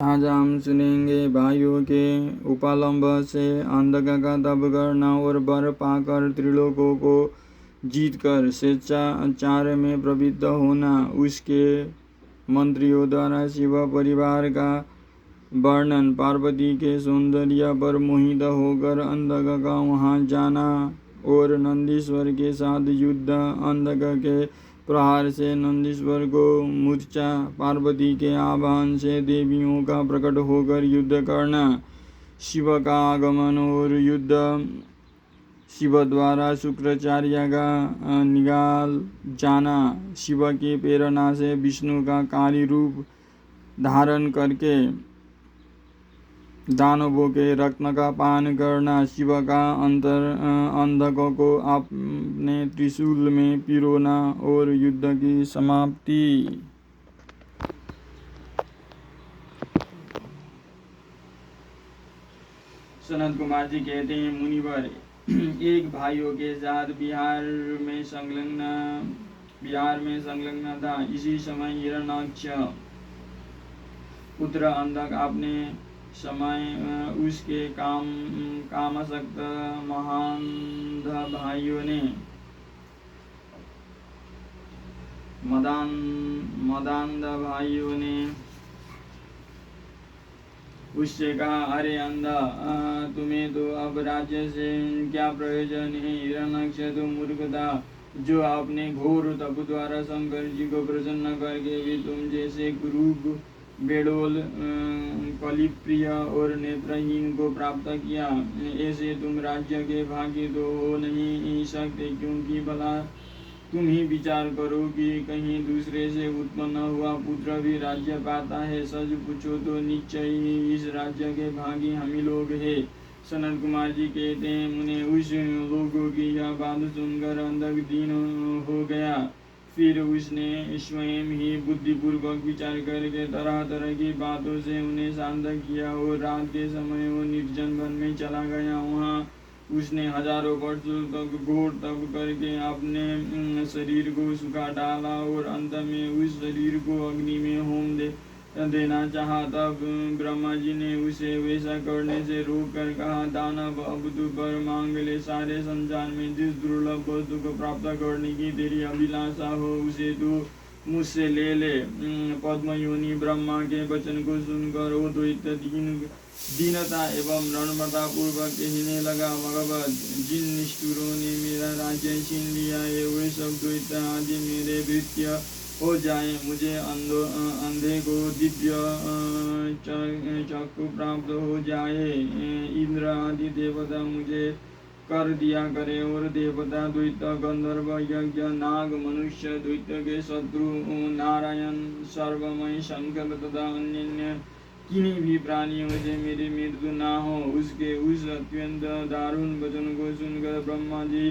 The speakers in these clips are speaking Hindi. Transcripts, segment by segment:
आज हम सुनेंगे भाइयों के उपालंब से अंधक का तप करना और वर पाकर त्रिलोकों को जीतकर स्वेच्छाचार में प्रवृत्त होना। उसके मंत्रियों द्वारा शिव परिवार का वर्णन, पार्वती के सौंदर्य पर मोहित होकर अंधक का वहां जाना और नंदीश्वर के साथ युद्ध। अंधक के प्रहार से नंदीश्वर को मूर्छा, पार्वती के आवाहन से देवियों का प्रकट होकर युद्ध करना, शिव का आगमन और युद्ध, शिव द्वारा शुक्राचार्य का निकाल जाना, शिव की प्रेरणा से विष्णु का कार्य रूप धारण करके दानवों के रक्त का पान करना, शिव का अंधकों को अपने त्रिशूल में पिरोना और युद्ध की समाप्ति। सनत कुमार जी कहते हैं, मुनिवर एक भाइयों के साथ बिहार में संलग्न था। इसी समय हिरण्याक्ष पुत्र अंधक अपने समय उसके कामासक्त महांध भाइयों ने मदांध भाइयों ने उससे कहा, अरे अंधा, तुम्हें तो अब राज्य से क्या प्रयोजन है। हिरण्याक्ष तो मूर्ख था, जो अपने घोर तप द्वारा शंकर जी को प्रसन्न करके भी तुम जैसे कुरूप, बेडोल, कलिप्रिय और नेत्रहीन को प्राप्त किया। ऐसे तुम राज्य के भागी तो हो नहीं सकते, क्योंकि भला तुम ही विचार करो कि कहीं दूसरे से उत्पन्न हुआ पुत्र भी राज्य पाता है। सच पूछो तो निश्चय ही इस राज्य के भागी हम ही लोग हैं। सनत कुमार जी कहते हैं, मुने उस लोगों की यह बात सुनकर अंधक दीन हो गया। फिर उसने स्वयं ही बुद्धिपूर्वक विचार करके तरह तरह की बातों से उन्हें शांत किया और रात के समय वो निर्जन वन में चला गया। वहाँ उसने हजारों वर्षों तक घोर तप करके अपने शरीर को सुखा डाला और अंत में उस शरीर को अग्नि में होम देना चाहा। तब ब्रह्मा जी ने उसे वैसा करने से रोक कर कहा, दानव, अब तू पर मांग ले। सारे संसार में जिस दुर्लभ वस्तु को प्राप्त करने की तेरी अभिलाषा हो, उसे तू मुझसे ले ले। पद्मयोनि ब्रह्मा के वचन को सुनकर वो द्वैत दीनता एवं नम्रता पूर्वक कहने लगा, भगवत, जिन निष्ठुरों ने मेरा राज्य छीन लिया है, वे सब द्वैत आदि मेरे भृत्य हो जाए। मुझे अंधे को दिव्य चक्षु प्राप्त हो जाए। इंद्र आदि देवता मुझे कर दिया करे और देवता, द्वैत, गंधर्व, यज्ञ, नाग, मनुष्य, द्वैत के शत्रु नारायण, सर्वमय शंकर तथा अन्य किन्हीं भी प्राणियों से मेरी मृत्यु ना हो। उसके उस अत्यंत दारुण वचन को सुनकर ब्रह्मा जी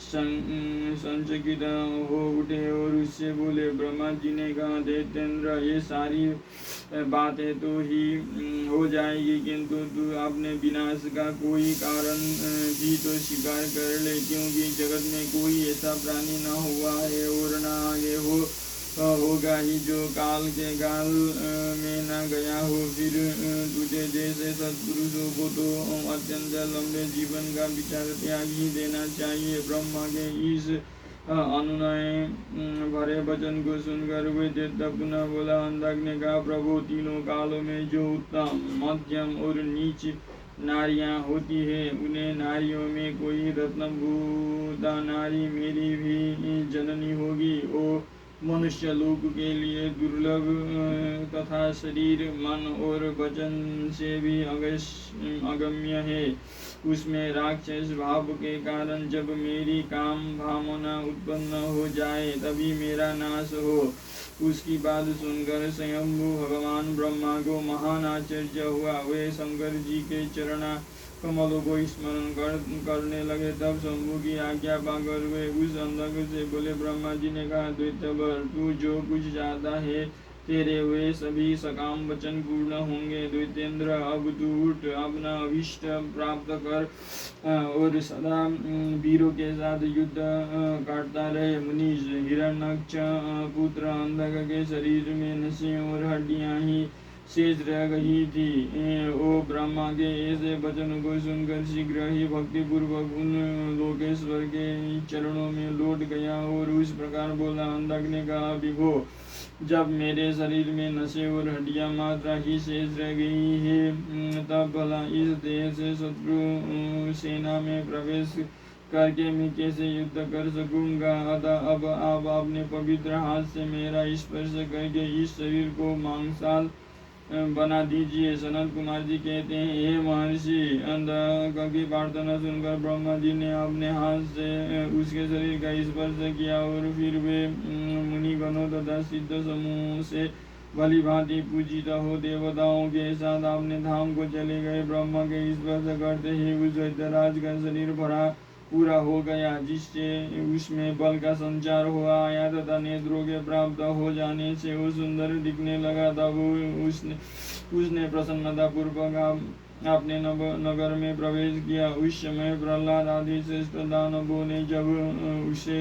संचकित हो उठे और उससे बोले। ब्रह्मा जी ने कहा, दैत्येंद्र, ये सारी बातें तो ही हो जाएगी, किंतु तू अपने विनाश का कोई कारण भी तो स्वीकार कर ले, क्योंकि जगत में कोई ऐसा प्राणी न हुआ है और न आगे होगा ही जो काल के गाल में न गया हो। फिर तुझे जैसे सत्पुरुषों को तो अत्यंत लंबे जीवन का विचार त्याग ही देना चाहिए। ब्रह्मा के इस अनुनय भरे वचन को सुनकर वे दैत्य पुनः बोला। अंधक ने कहा, प्रभु, तीनों कालों में जो उत्तम, मध्यम और नीच नारियां होती है, उन्हें नारियों में कोई रत्नभूता नारी मेरी भी जननी होगी। ओ मनुष्य लोक के लिए दुर्लभ तथा शरीर, मन और वचन से भी अगम्य है। उसमें राक्षस भाव के कारण जब मेरी काम भावना उत्पन्न हो जाए, तभी मेरा नाश हो। उसकी बात सुनकर स्वयंभू भगवान ब्रह्मा को महान आश्चर्य हुआ। वे शंकर जी के चरणा कमलों को स्मरण करने लगे। तब शंभु की आज्ञा पाकर वे उस अंधक से बोले। ब्रह्मा जी ने कहा, द्वैतवर, तू जो कुछ चाहता है, तेरे वे सभी सकाम वचन पूर्ण होंगे। द्वैतेंद्र, अब तू उठ, अपना अभीष्ट प्राप्त कर और सदा वीरों के साथ युद्ध करता रहे। मुनीश, हिरण्याक्ष पुत्र अंधक के शरीर में नसें और हड्डियां ही शेष रह गई थी। ओ ब्रह्मा के ऐसे वचन को सुनकर शीघ्र ही भक्ति पूर्वक उन लोकेश्वर के चरणों में लौट गया और उस प्रकार बोला। अंधक ने कहा, विभो, जब मेरे शरीर में नशे और हड्डियां मात्रा ही शेष रह गई है, तब भला इस देह से शत्रु सेना में प्रवेश करके मैं कैसे युद्ध कर सकूंगा। अतः अब आप अपने पवित्र हाथ से मेरा स्पर्श करके इस शरीर को मांसाल बना दीजिए। सनत कुमार जी कहते हैं, हे महर्षि, अंधक की प्रार्थना सुनकर ब्रह्मा जी ने अपने हाथ से उसके शरीर का स्पर्श किया और फिर वे मुनिगणों तथा सिद्ध समूह से भली भांति पूजित हो देवताओं के साथ अपने धाम को चले गए। ब्रह्मा के स्पर्श करते ही उस दैत्यराज का शरीर भरा पूरा हो गया, जिससे उसमें बल का संचार हो आया तथा नेत्रों के प्राप्त हो जाने से वो सुंदर दिखने लगा। तब उसने प्रसन्नता पूर्वक अपने नगर में प्रवेश किया। उस समय प्रहलाद आदि श्रेष्ठ दानवों ने जब उसे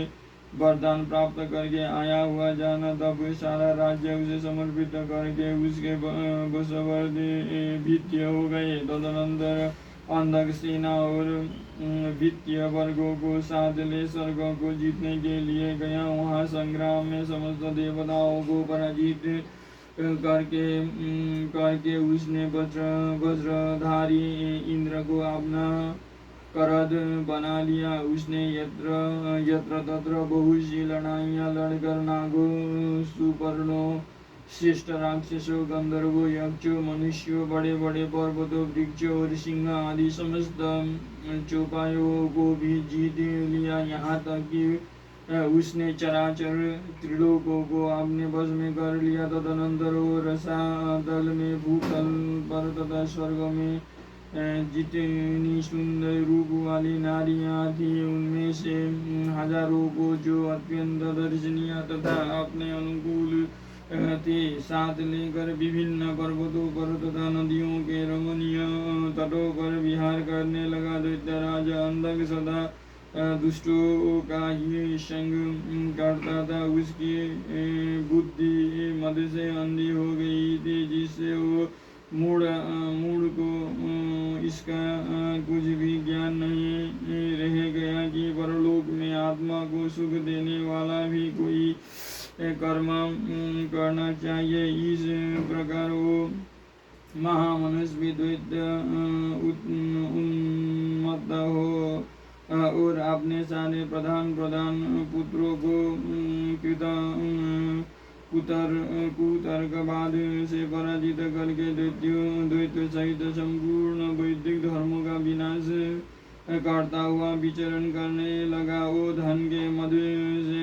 वरदान प्राप्त करके आया हुआ जाना, तब सारा राज्य उसे समर्पित करके उसके वशवर्ती हो गए। तदनंतर अंधक सेना और वित्तीय वर्गों को साथ ले स्वर्ग को जीतने के लिए गया। वहां संग्राम में समस्त देवताओं को पराजित करके उसने वज्रधारी इंद्र को अपना करद बना लिया। उसने यत्र तत्र बहुत सी लड़ाइयाँ लड़कर नागों, सुपर्णों, श्रेष्ठ राक्षसों, गंधर्वों, यक्षों, मनुष्यों, बड़े बड़े पर्वतों, वृक्षों और सिंह आदि समस्त चौपायों को भी जीत लिया। यहाँ तक कि उसने चराचर त्रिलोकों को अपने वश में कर लिया। तदनंतर वो रसातल में, भूतल पर तथा स्वर्ग में जितनी सुंदर रूप वाली नारियां थी, उनमें से हजारों को जो अत्यंत दर्शनीय तथा अपने अनुकूल थे साथ लेकर विभिन्न पर्वतों पर तथा नदियों के रमणीय तटों पर विहार करने लगा। दैत्यराज अंधक सदा दुष्टों का ही संग करता था। उसकी बुद्धि मद से अंधी हो गई थी, जिससे वो मूढ़ को इसका कुछ भी ज्ञान नहीं रह गया कि परलोक में आत्मा को सुख देने वाला भी कोई कर्म करना चाहिए। इस प्रकार वो महामनस्वी द्वैत उन्मत्त हो और अपने सारे प्रधान पुत्रों को कुतर्कवाद से पराजित करके द्वैत सहित संपूर्ण वैदिक धर्मों का विनाश करता हुआ विचरण करने लगा। वो धन के मद से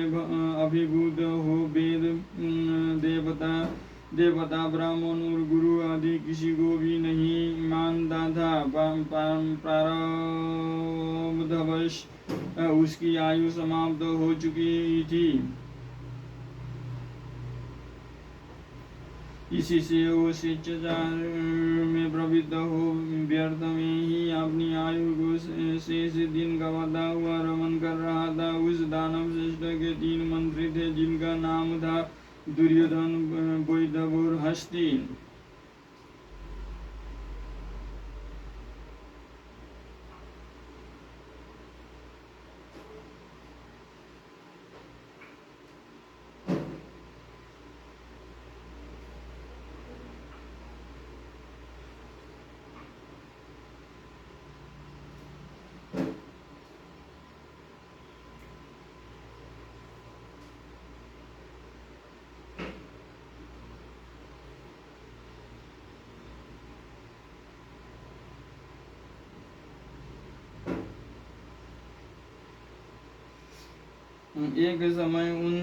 अभिभूत हो वेद, देवता, ब्राह्मण और गुरु आदि किसी को भी नहीं मानता था। प्रारब्धवश उसकी आयु समाप्त हो चुकी थी। इसी से वो शिष्टाचार में प्रवृत्त हो व्यर्थ में ही अपनी आयु को शेष दिन गंवाता हुआ रमन कर रहा था। उस दानव श्रेष्ठ के 3 मंत्री थे, जिनका नाम था दुर्योधन, वैदव और हस्ती। एक समय उन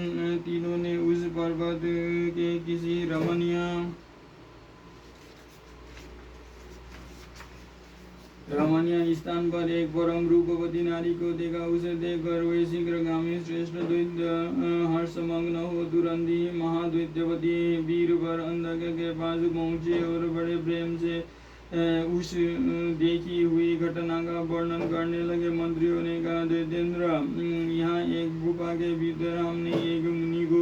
तीनों ने उस पर्वत के किसी रमणीय स्थान पर एक परम रूपवती नारी को देखा। उसे देखकर वे शीघ्रगामी श्रेष्ठ द्वैत हर्षमग्न हो तुरंत ही महाद्वैतवती वीरवर अंधक के पास पहुँचे और बड़े प्रेम से उस देखी हुई घटना का वर्णन करने लगे। मंत्रियों ने कहा, दैत्येंद्र, यहाँ एक गुफा के भीतर हमने एक मुनि को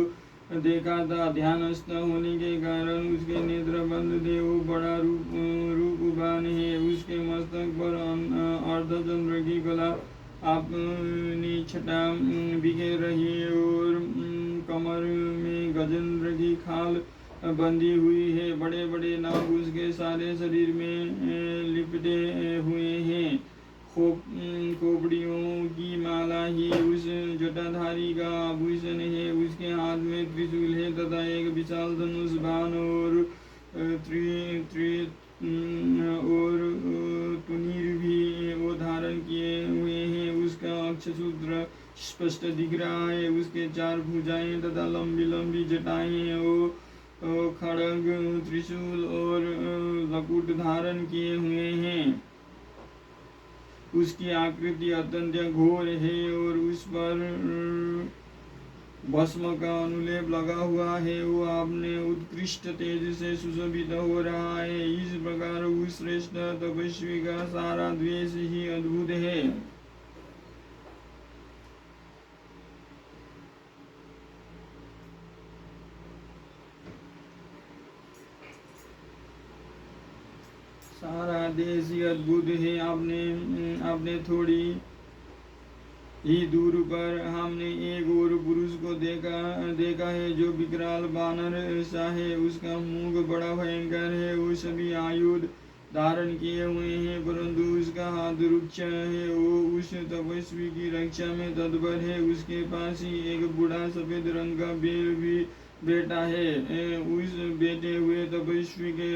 देखा था। ध्यानस्थ होने के कारण उसके नेत्र बंद थे। वो बड़ा रूपवान है। उसके मस्तक पर अर्धचंद्र की कला अपनी छटा बिखेर रही है और कमर में गजेंद्र की खाल बंधी हुई है। बड़े बड़े नाग उसके सारे शरीर में लिपटे हुए हैं। खोपड़ियों की माला ही उस जटाधारी का आभूषण है। उसके हाथ में त्रिशूल है तथा एक विशाल धनुष बाण और तुनीर भी वो धारण किए हुए हैं। उसका अक्षसूत्र स्पष्ट दिख रहा है। उसके 4 भुजाएं तथा लंबी लंबी जटाएं और खड़ग त्रिशूल और लकुट धारण किए हुए हैं। उसकी आकृति अत्यंत घोर है और उस पर भस्म का अनुलेप लगा हुआ है। वो आपने उत्कृष्ट तेज से सुशोभित हो रहा है। इस प्रकार उस श्रेष्ठ तपस्वी का सारा द्वेष ही अद्भुत है। सारा देश ही अद्भुत है। आपने थोड़ी ही दूर पर हमने एक और पुरुष को देखा है जो विकराल बानर सा है। उसका मुख बड़ा भयंकर है। वो सभी आयुध धारण किए हुए हैं परंतु उसका हाथ रुक्ष है। वो उस तपस्वी की रक्षा में तत्पर है। उसके पास ही एक बूढ़ा सफेद रंग का बैल भी बैठा है। उस बैठे हुए तपस्वी के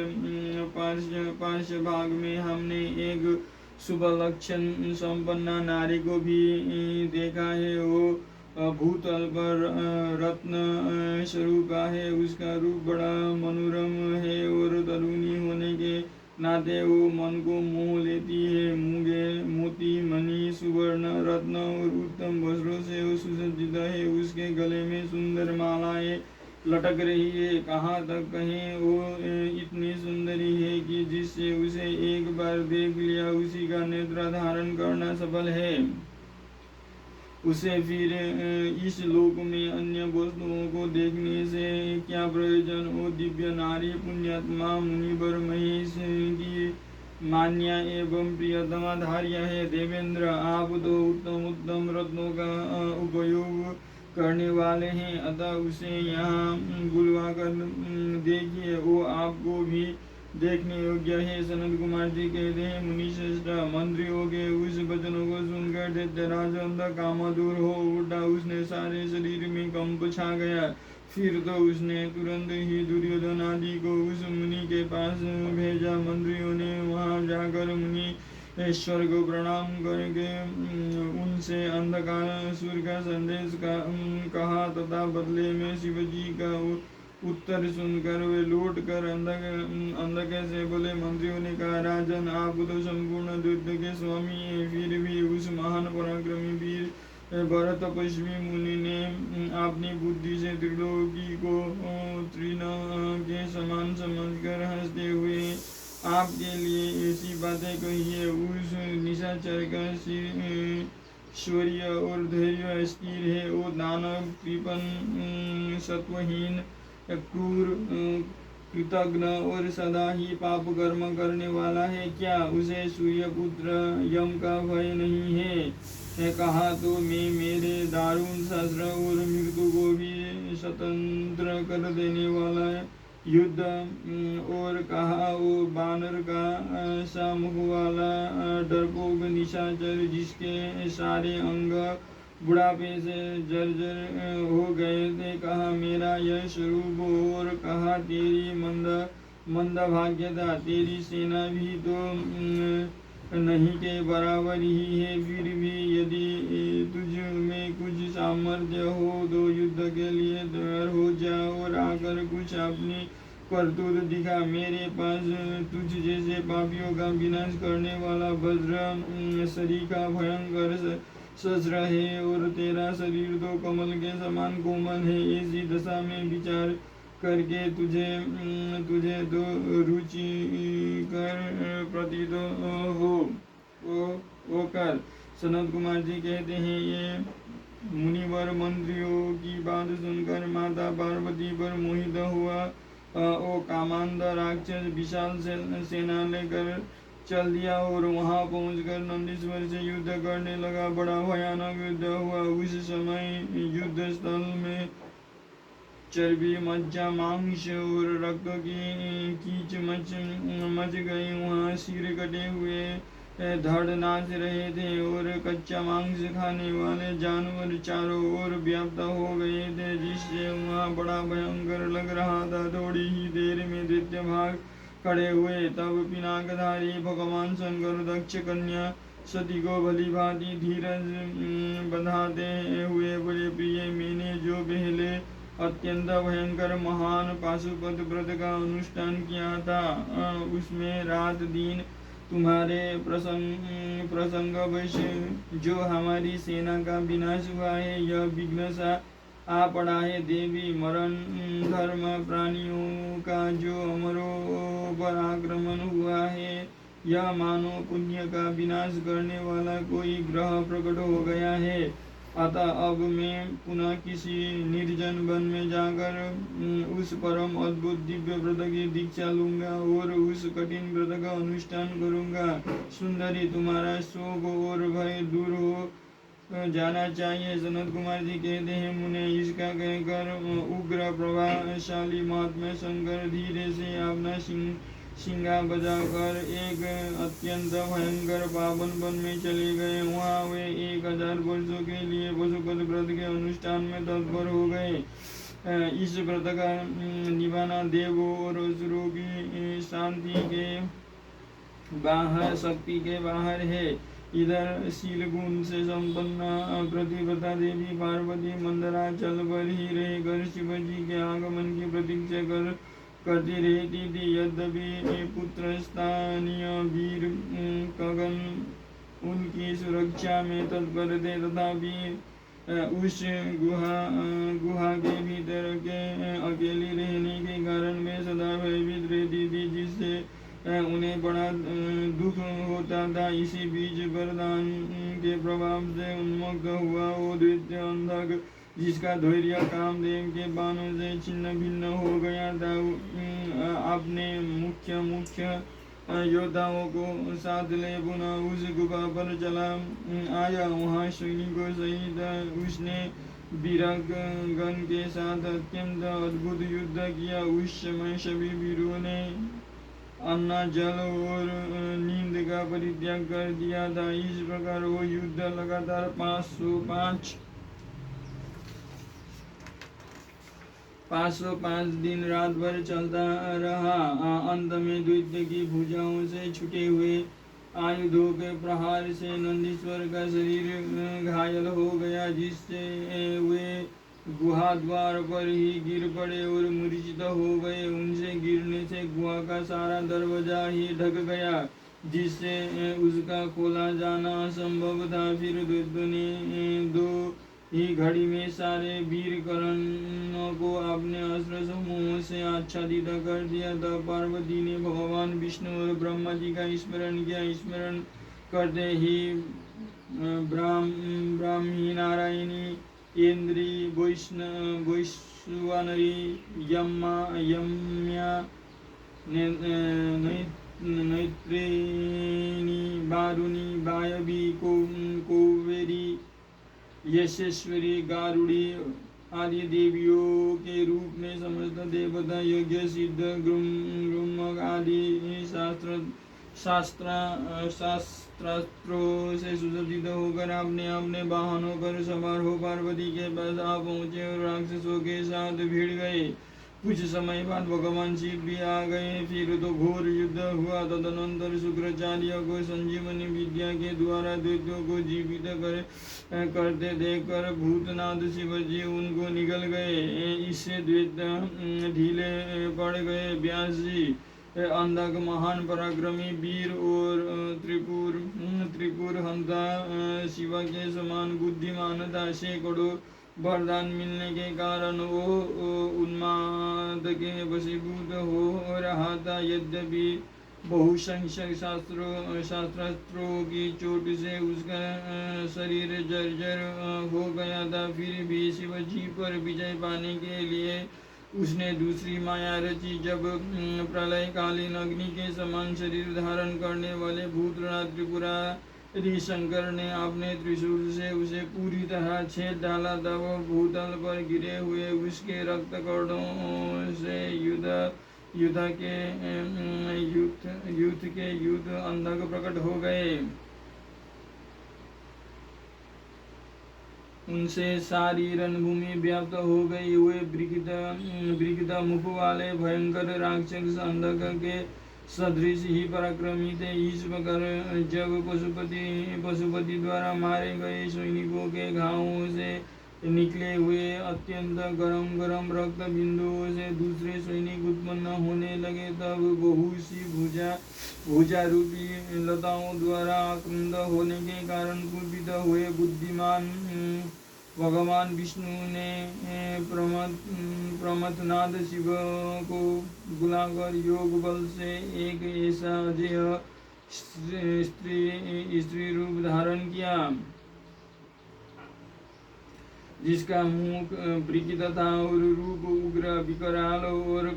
पार्श्व भाग में हमने एक शुभ लक्षण संपन्न नारी को भी देखा है। वो भूतल पर रत्न स्वरूपा है। उसका रूप बड़ा मनोरम है और तरुणी होने के नाते वो मन को मोह लेती है। मूंगे मोती मणि सुवर्ण रत्न और उत्तम वस्त्रों से वो सुसज्जित है। उसके गले में सुंदर मालाएं लटक रही है। कहाँ तक कहें वो इतनी सुंदरी है कि जिससे उसे एक बार देख लिया उसी का नेत्र धारण करना सफल है। उसे फिर इस लोक में अन्य वस्तुओं को देखने से क्या प्रयोजन। वो दिव्य नारी पुण्यात्मा मुनिवर महेश की मान्या एवं प्रियतमा धार्य है। देवेंद्र आप तो उत्तम उत्तम रत्नों का उपयोग करने वाले हैं अतः उसे यहाँ बुलवा कर देखिए। वो आपको भी देखने योग्य है। सनत कुमार जी कहते हैं मुनिश्रेष्ठ मंत्रियों के उस वचनों को सुनकर दैत्यराज कामातुर हो उठा। उसने सारे शरीर में कंप छा गया। फिर तो उसने तुरंत ही दुर्योधन आदि को उस मुनि के पास भेजा। मंत्रियों ने वहां जाकर मुनि ईश्वर को प्रणाम करके उनसे अंधकासुर का संदेश कहा तथा बदले में शिवजी का उत्तर सुनकर वे लौट कर अंधक से बोले। मंत्रियों ने कहा राजन आप तो संपूर्ण दैत्य के स्वामी हैं। फिर भी उस महान पराक्रमी वीर भरत तपस्वी मुनि ने अपनी बुद्धि से त्रिलोकी को तृण के समान समझकर हंसते हुए आपके लिए ऐसी बातें कही है। उस निशाचर का शौर्य और धैर्य स्थिर है। वो दानव कृपण सत्वहीन क्रूर कृतज्ञ और सदा ही पाप कर्म करने वाला है। क्या उसे सूर्यपुत्र यम का भय नहीं है। कहा तो मैं मेरे दारुण शस्त्र और मृत्यु को भी स्वतंत्र कर देने वाला है युद्ध। और कहा वो बानर का सामुख वाला डरपोक निशाचर जिसके सारे अंग बुढ़ापे से जर्जर हो गए थे। कहा मेरा यह स्वरूप और कहा तेरी मंद भाग्यता। तेरी सेना भी तो नहीं के बराबर ही है। फिर भी यदि तुझ में कुछ सामर्थ्य हो तो युद्ध के लिए तैयार हो जा और आकर कुछ अपनी करतूत दिखा। मेरे पास तुझ जैसे पापियों का विनाश करने वाला वज्र सरीखा भयंकर शस्त्र है और तेरा शरीर तो कमल के समान कोमल है। ऐसी दशा में विचार करके तुझे तो रुचि कर प्रतीत हो कर। सनत कुमार जी कहते हैं ये मुनिवर मंत्रियों की बात सुनकर माता पार्वती पर मोहित हुआ। ओ कामांध राक्षस विशाल सेना लेकर चल दिया और वहां पहुंचकर नंदीश्वर से युद्ध करने लगा। बड़ा भयानक युद्ध हुआ। उस समय युद्ध स्थल में चर्बी, मज्जा, मांस और रक्त की कीच मच गई। वहाँ सिर कटे हुए धड़ नाच रहे थे और कच्चा मांस खाने वाले जानवर चारों ओर व्याप्त हो गए थे, जिससे वहाँ बड़ा भयंकर लग रहा था। थोड़ी ही देर में दैत्य भाग खड़े हुए। तब पिनाकधारी भगवान शंकर दक्ष कन्या सती को भली भांति धीरज बंधाते हुए बोले, प्रिय, मैंने जो पहले अत्यंत भयंकर महान पाशुपत व्रत का अनुष्ठान किया था, उसमें रात दिन तुम्हारे प्रसंगवश जो हमारी सेना का विनाश हुआ है, यह विघ्न सा आ पड़ा है। देवी, मरण धर्म प्राणियों का जो अमरों पर आक्रमण हुआ है, यह मानो पुण्य का विनाश करने वाला कोई ग्रह प्रकट हो गया है। अतः अब मैं पुनः किसी निर्जन वन में जाकर उस परम अद्भुत दिव्य व्रत की दीक्षा लूंगा और उस कठिन व्रत का अनुष्ठान करूंगा। सुंदरी, तुम्हारा शोक और भय दूर हो जाना चाहिए। सनत कुमार जी कहते हैं, मुने इसका कहकर उग्र प्रभावशाली महात्मा शंकर धीरे से अपना सिंगा बजाकर एक अत्यंत भयंकर पावन वन में चले गए। वहाँ वे 1000 वर्षों के लिए पशुपत व्रत के अनुष्ठान में तत्पर हो गए। इस व्रत का निभाना देवों और असुरों की शांति के बाहर, शक्ति के बाहर है। इधर शील गुण से संपन्न प्रतिव्रता देवी पार्वती मंदराचल पर ही रहकर शिव जी के आगमन की प्रतीक्षा करती रहती थी। यद्यपि पुत्र स्थानीय वीर कगन उनकी सुरक्षा में तत्पर थे, तथापि उस गुहा के भीतर के अकेली रहने के कारण वे सदा भयभीत रहती थी, जिससे उन्हें बड़ा दुख होता था। इसी बीच वरदान के प्रभाव से उन्मुक्त हुआ वो दैत्य अंधक, जिसका धैर्य कामदेव के बाणों से छिन्न भिन्न हो गया था, अपने मुख्य योद्धाओं को साथ ले पुनः उस गुफा पर चला आया। वहाँ सैनिकों सहित उसने वीरगण के साथ अत्यंत अद्भुत युद्ध किया। उस समय सभी वीरों ने अन्न, जल और नींद का परित्याग कर दिया था। इस प्रकार वो युद्ध लगातार 505 दिन रात भर चलता रहा। अंत में दैत्य की भुजाओं से छूटे हुए आयुधों के प्रहार से नंदीश्वर का शरीर घायल हो गया, जिससे वे गुहा द्वार पर ही गिर पड़े और मूर्छित हो गए। उनसे गिरने से गुहा का सारा दरवाजा ही ढक गया, जिससे उसका खोला जाना असंभव था। फिर दैत्य ने 2 ही घड़ी में सारे वीर करणों को अपने अस्त्र समूहों से आच्छादित कर दिया। तब पार्वती ने भगवान विष्णु और ब्रह्मा जी का स्मरण किया। स्मरण करते ही ब्राह्मी, नारायणी, इंद्री, वैश्वानरी, यम्या, नैत्रेणी, वारुणी, वायवी, कौवेरी, यशस्वी, गारुड़ी आदि देवियों के रूप में समस्त देवता, यज्ञ, सिद्ध, गृह्मक आदि शास्त्रों से सुसज्जित होकर अपने अपने वाहनों पर सवार हो पार्वती के पास आ पहुँचे और राक्षसों के साथ भिड़ गए। कुछ समय बाद भगवान शिव भी आ गए। फिर तो घोर युद्ध हुआ। तदनंतर शुक्राचार्य को संजीवनी विद्या के द्वारा दैत्यों को जीवित करते देखकर भूतनाथ शिवजी उनको निगल गए। इससे दैत्य ढीले पड़ गए। व्यास जी अंधक, महान पराक्रमी वीर और त्रिपुर हंता शिव के समान बुद्धिमान था। सैकड़ों वरदान मिलने के कारण वो उन्माद के वशीभूत हो रहा था। यद्यपि बहुसंख्यक शास्त्रों की चोट से उसका शरीर जर्जर हो गया था। फिर भी शिवजी पर विजय पाने के लिए उसने दूसरी माया रची। जब प्रलयकालीन अग्नि के समान शरीर धारण करने वाले भूतनाथ त्रिपुरारी शंकर ने अपने त्रिशूल से उसे पूरी तरह छेद डाला, तब भूतल पर गिरे हुए उसके रक्त कणों से युद्ध के युद्ध अंधक प्रकट हो गए। उनसे सारी रणभूमि व्याप्त हो गई। वे ब्रिगद मुख वाले भयंकर राक्षस अंधक के सदृश ही पराक्रमी थे। इस प्रकार जब पशुपति द्वारा मारे गए सैनिकों के घावों से निकले हुए अत्यंत गरम रक्त बिंदुओं से दूसरे सैनिक उत्पन्न होने लगे, तब बहुत सी भुजा रूपी लताओं द्वारा आक्रांत होने के कारण कुपित हुए बुद्धिमान भगवान विष्णु ने प्रमथनाथ शिव को बुलाकर योग बल से एक ऐसा अजेय स्त्री रूप धारण किया जिसका मुख ब्रिकित था और रूप उग्र विकराल और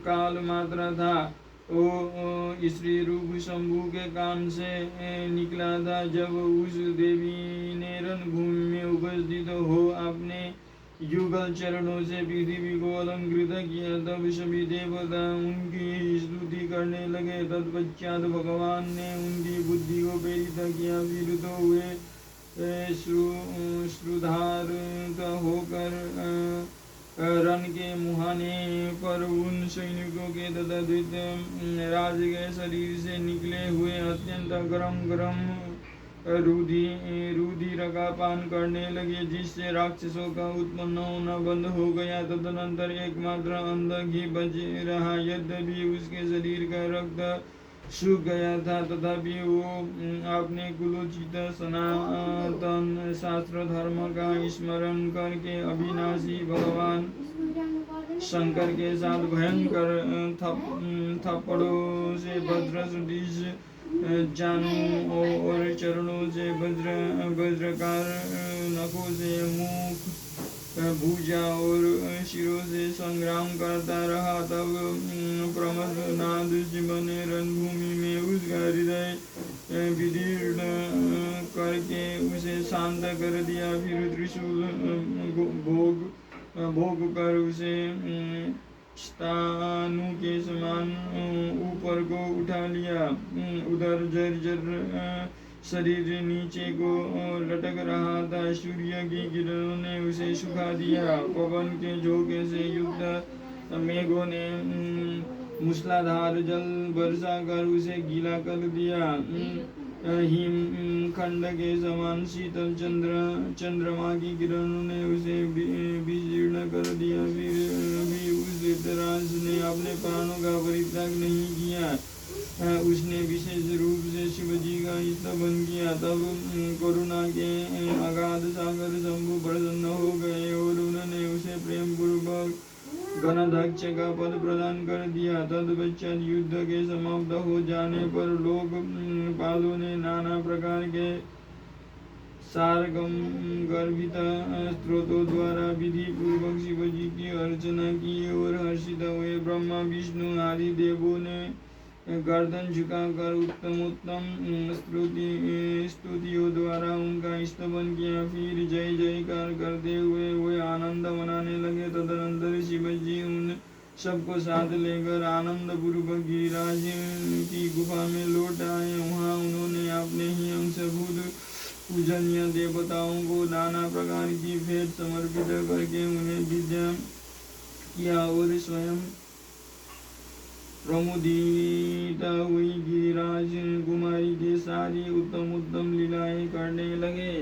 काल मात्रा था। स्त्री रूप शंभु के कान से निकला था। जब उस देवी ने रणभूमि में उपस्थित हो अपने युगल चरणों से पृथ्वी को अलंकृत किया, तब सभी देवता उनकी स्तुति करने लगे। तत्पश्चात भगवान ने उनकी बुद्धि को प्रेरित किया। फिर तो वे श्रुधार्त होकर रण के मुहाने पर उन सैनिकों के तथा दैत्य राज के शरीर से निकले हुए अत्यंत गरम रुधिर का पान करने लगे, जिससे राक्षसों का उत्पन्न होना बंद हो गया। तदनंतर एकमात्र अंधक ही बच रहा। यद्यपि उसके शरीर का रक्त सूख गया था, तथापि वो अपने कुलोचित सनातन शास्त्र धर्म का स्मरण करके अविनाशी भगवान शंकर के साथ भयंकर थप्पड़ों से वज्र सदृश जानों और चरणों से वज्रकार नखों से मुख भुजा और शिरों से संग्राम करता रहा। तब प्रमथनाथ शिव ने रणभूमि में उसका हृदय विदीर्ण करके उसे शांत कर दिया। फिर त्रिशूल भोग कर उसे स्थानु के समान ऊपर को उठा लिया। उधर जर्जर शरीर नीचे को लटक रहा था। सूर्य की किरणों ने उसे सुखा दिया। पवन के झोंके से युक्त मेघों ने मूसलाधार जल वर्षा कर उसे गीला कर दिया। हिमखंड के समान शीतल चंद्रमा की किरणों ने उसे विजीर्ण कर दिया। फिर भी उस धृतराष्ट्र ने अपने प्राणों का परित्याग नहीं किया। उसने विशेष रूप से शिवजी का स्तवन किया। तब करुणा के अगाध सागर शंभु प्रसन्न हो गए और उन्होंने उसे प्रेम पूर्वक गणाध्यक्ष का पद प्रदान कर दिया। तत्पश्चात युद्ध के समाप्त हो जाने पर लोग पालों ने नाना प्रकार के सारगम गर्भित स्त्रोतों द्वारा विधि पूर्वक शिवजी की अर्चना की और हर्षित हुए। ब्रह्मा विष्णु आदि देवों ने गर्दन झुकाकर उत्तम स्तुतियों द्वारा उनका स्तवन किया। फिर जय जयकार करते हुए वे आनंद मनाने लगे। तदनंतर शिवजी उन सबको साथ लेकर आनंद पूर्वक गिरिराज की गुफा में लौट आए। वहाँ उन्होंने अपने ही अंशभूत पूजनीय देवताओं को नाना प्रकार की भेंट समर्पित करके उन्हें विद्या किया और स्वयं प्रमुदित हुई गिरिराज कुमारी के सारी उत्तम लीलाएं करने लगे।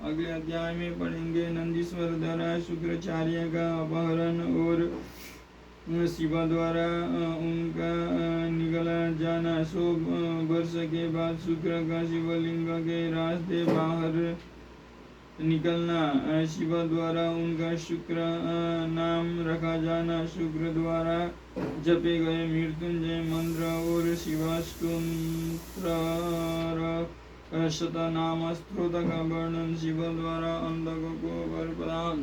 अगले अध्याय में पढ़ेंगे नंदीश्वर द्वारा शुक्राचार्य का अपहरण और शिवा द्वारा उनका निगला जाना। 100 वर्ष के बाद शुक्र का शिवलिंग के रास्ते बाहर निकलना, शिव द्वारा उनका शुक्र नाम रखा जाना, शुक्र द्वारा जपे गए मृत्युंजय मंत्र और शिवाष्टोत्र शतनाम स्तोत्र का वर्णन, शिव द्वारा अंधकों को वर प्रदान।